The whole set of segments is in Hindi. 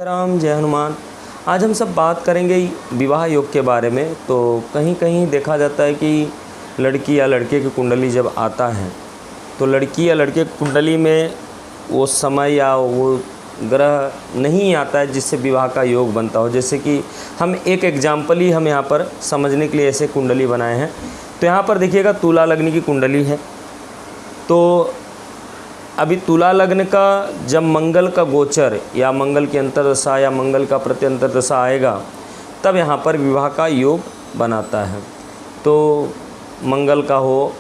राम जय हनुमान। आज हम सब बात करेंगे विवाह योग के बारे में। तो कहीं कहीं देखा जाता है कि लड़की या लड़के की कुंडली जब आता है तो लड़की या लड़के की कुंडली में वो समय या वो ग्रह नहीं आता है जिससे विवाह का योग बनता हो। जैसे कि हम एक एग्जाम्पल ही हम यहाँ पर समझने के लिए ऐसे कुंडली बनाए हैं। तो यहाँ पर देखिएगा तुला लग्न की कुंडली है। तो अभी तुला लग्न का जब मंगल का गोचर या मंगल की अंतर्दशा या मंगल का प्रत्यंतर्दशा आएगा तब यहाँ पर विवाह का योग बनाता है। तो मंगल का हो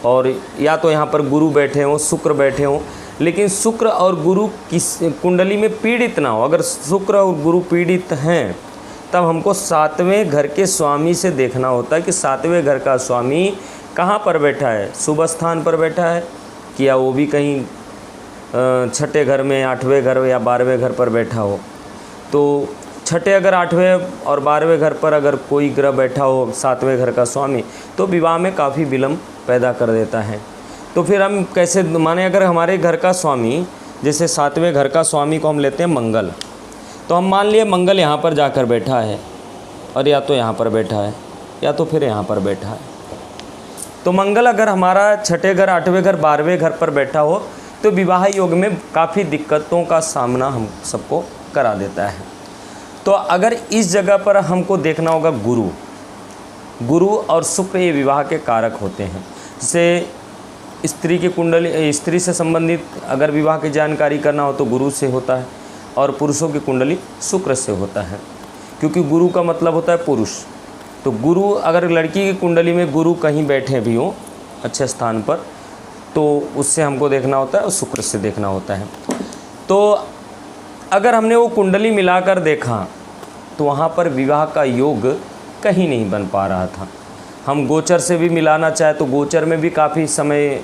और या तो यहाँ पर गुरु बैठे हों, शुक्र बैठे हों, लेकिन शुक्र और गुरु किस कुंडली में पीड़ित ना हो। अगर शुक्र और गुरु पीड़ित हैं तब हमको सातवें घर के स्वामी से देखना होता है कि सातवें घर का स्वामी कहाँ पर बैठा है। शुभ स्थान पर बैठा है कि या वो भी कहीं छठे घर में, आठवें घर या 12वें घर पर बैठा हो। तो छठे अगर 8वें और 12वें घर पर अगर कोई ग्रह बैठा हो सातवें घर का स्वामी तो विवाह में काफ़ी विलम्ब पैदा कर देता है। तो फिर हम कैसे माने, अगर हमारे घर का स्वामी जैसे सातवें घर का स्वामी को हम लेते हैं मंगल, तो हम मान लिए मंगल यहाँ पर जाकर बैठा है और या तो यहाँ पर बैठा है या तो फिर यहाँ पर बैठा है। तो मंगल अगर हमारा छठे घर, 8वें घर, 12वें घर पर बैठा हो तो विवाह योग में काफ़ी दिक्कतों का सामना हम सबको करा देता है। तो अगर इस जगह पर हमको देखना होगा गुरु और शुक्र ये विवाह के कारक होते हैं। जैसे स्त्री की कुंडली, स्त्री से संबंधित अगर विवाह की जानकारी करना हो तो गुरु से होता है और पुरुषों की कुंडली शुक्र से होता है, क्योंकि गुरु का मतलब होता है पुरुष। तो गुरु अगर लड़की की कुंडली में गुरु कहीं बैठे भी हों अच्छे स्थान पर तो उससे हमको देखना होता है और शुक्र से देखना होता है। तो अगर हमने वो कुंडली मिलाकर देखा तो वहाँ पर विवाह का योग कहीं नहीं बन पा रहा था। हम गोचर से भी मिलाना चाहे तो गोचर में भी काफ़ी समय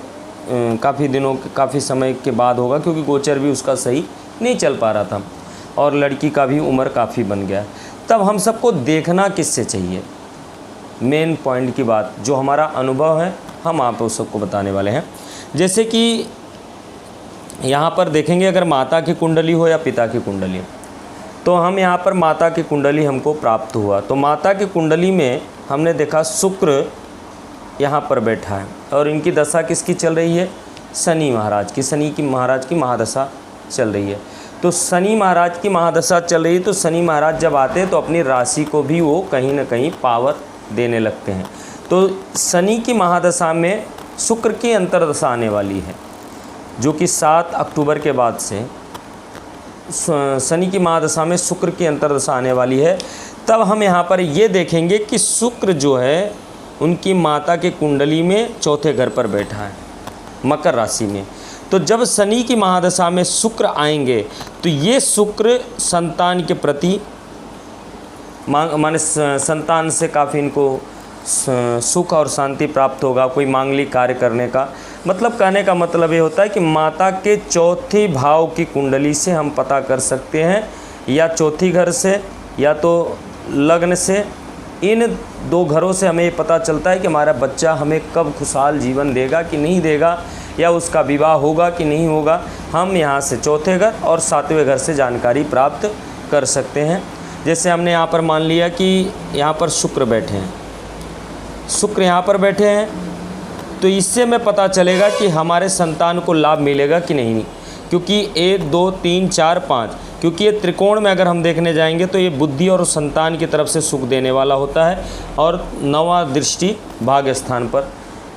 के बाद होगा, क्योंकि गोचर भी उसका सही नहीं चल पा रहा था और लड़की का भी उम्र काफ़ी बन गया। तब हम सबको देखना किससे चाहिए, मेन पॉइंट की बात जो हमारा अनुभव है हम आप सबको बताने वाले हैं। जैसे कि यहाँ पर देखेंगे अगर माता की कुंडली हो या पिता की कुंडली हो, तो हम यहाँ पर माता की कुंडली हमको प्राप्त हुआ। तो माता की कुंडली में हमने देखा शुक्र यहाँ पर बैठा है और इनकी दशा किसकी चल रही है, शनि महाराज की महादशा चल रही है। तो शनि महाराज की महादशा चल रही है। तो शनि महाराज जब आते हैं तो अपनी राशि को भी वो कहीं ना कहीं पावर देने लगते हैं। तो शनि की महादशा में शुक्र की अंतर्दशा आने वाली है, जो कि 7 अक्टूबर के बाद से शनि की महादशा में शुक्र की अंतर्दशा आने वाली है। तब हम यहाँ पर ये देखेंगे कि शुक्र जो है उनकी माता के कुंडली में चौथे घर पर बैठा है मकर राशि में। तो जब शनि की महादशा में शुक्र आएंगे तो ये शुक्र संतान के प्रति माने संतान से काफ़ी इनको सुख और शांति प्राप्त होगा। कोई मांगलिक कार्य करने का मतलब, कहने का मतलब ये होता है कि माता के चौथी भाव की कुंडली से हम पता कर सकते हैं, या चौथी घर से या तो लग्न से। इन 2 घरों से हमें ये पता चलता है कि हमारा बच्चा हमें कब खुशहाल जीवन देगा कि नहीं देगा, या उसका विवाह होगा कि नहीं होगा। हम यहाँ से चौथे घर और 7वें घर से जानकारी प्राप्त कर सकते हैं। जैसे हमने यहाँ पर मान लिया कि यहाँ पर शुक्र बैठे हैं, शुक्र यहाँ पर बैठे हैं, तो इससे हमें पता चलेगा कि हमारे संतान को लाभ मिलेगा कि नहीं, क्योंकि 1 2 3 4 5, क्योंकि ये त्रिकोण में अगर हम देखने जाएंगे तो ये बुद्धि और संतान की तरफ से सुख देने वाला होता है और 9वां दृष्टि भाग्य स्थान पर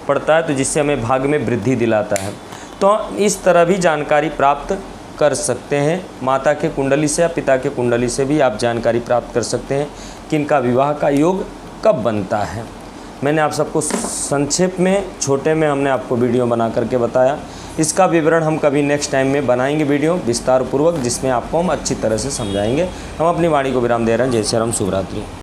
पड़ता है, तो जिससे हमें भाग्य में वृद्धि दिलाता है। तो इस तरह भी जानकारी प्राप्त कर सकते हैं। माता के कुंडली से या पिता के कुंडली से भी आप जानकारी प्राप्त कर सकते हैं कि इनका विवाह का योग कब बनता है। मैंने आप सबको संक्षेप में, छोटे में हमने आपको वीडियो बना करके बताया। इसका विवरण हम कभी नेक्स्ट टाइम में बनाएंगे वीडियो विस्तार पूर्वक, जिसमें आपको हम अच्छी तरह से समझाएंगे। हम अपनी वाणी को विराम दे रहे हैं। जय श्री राम, शुभ रात्रि।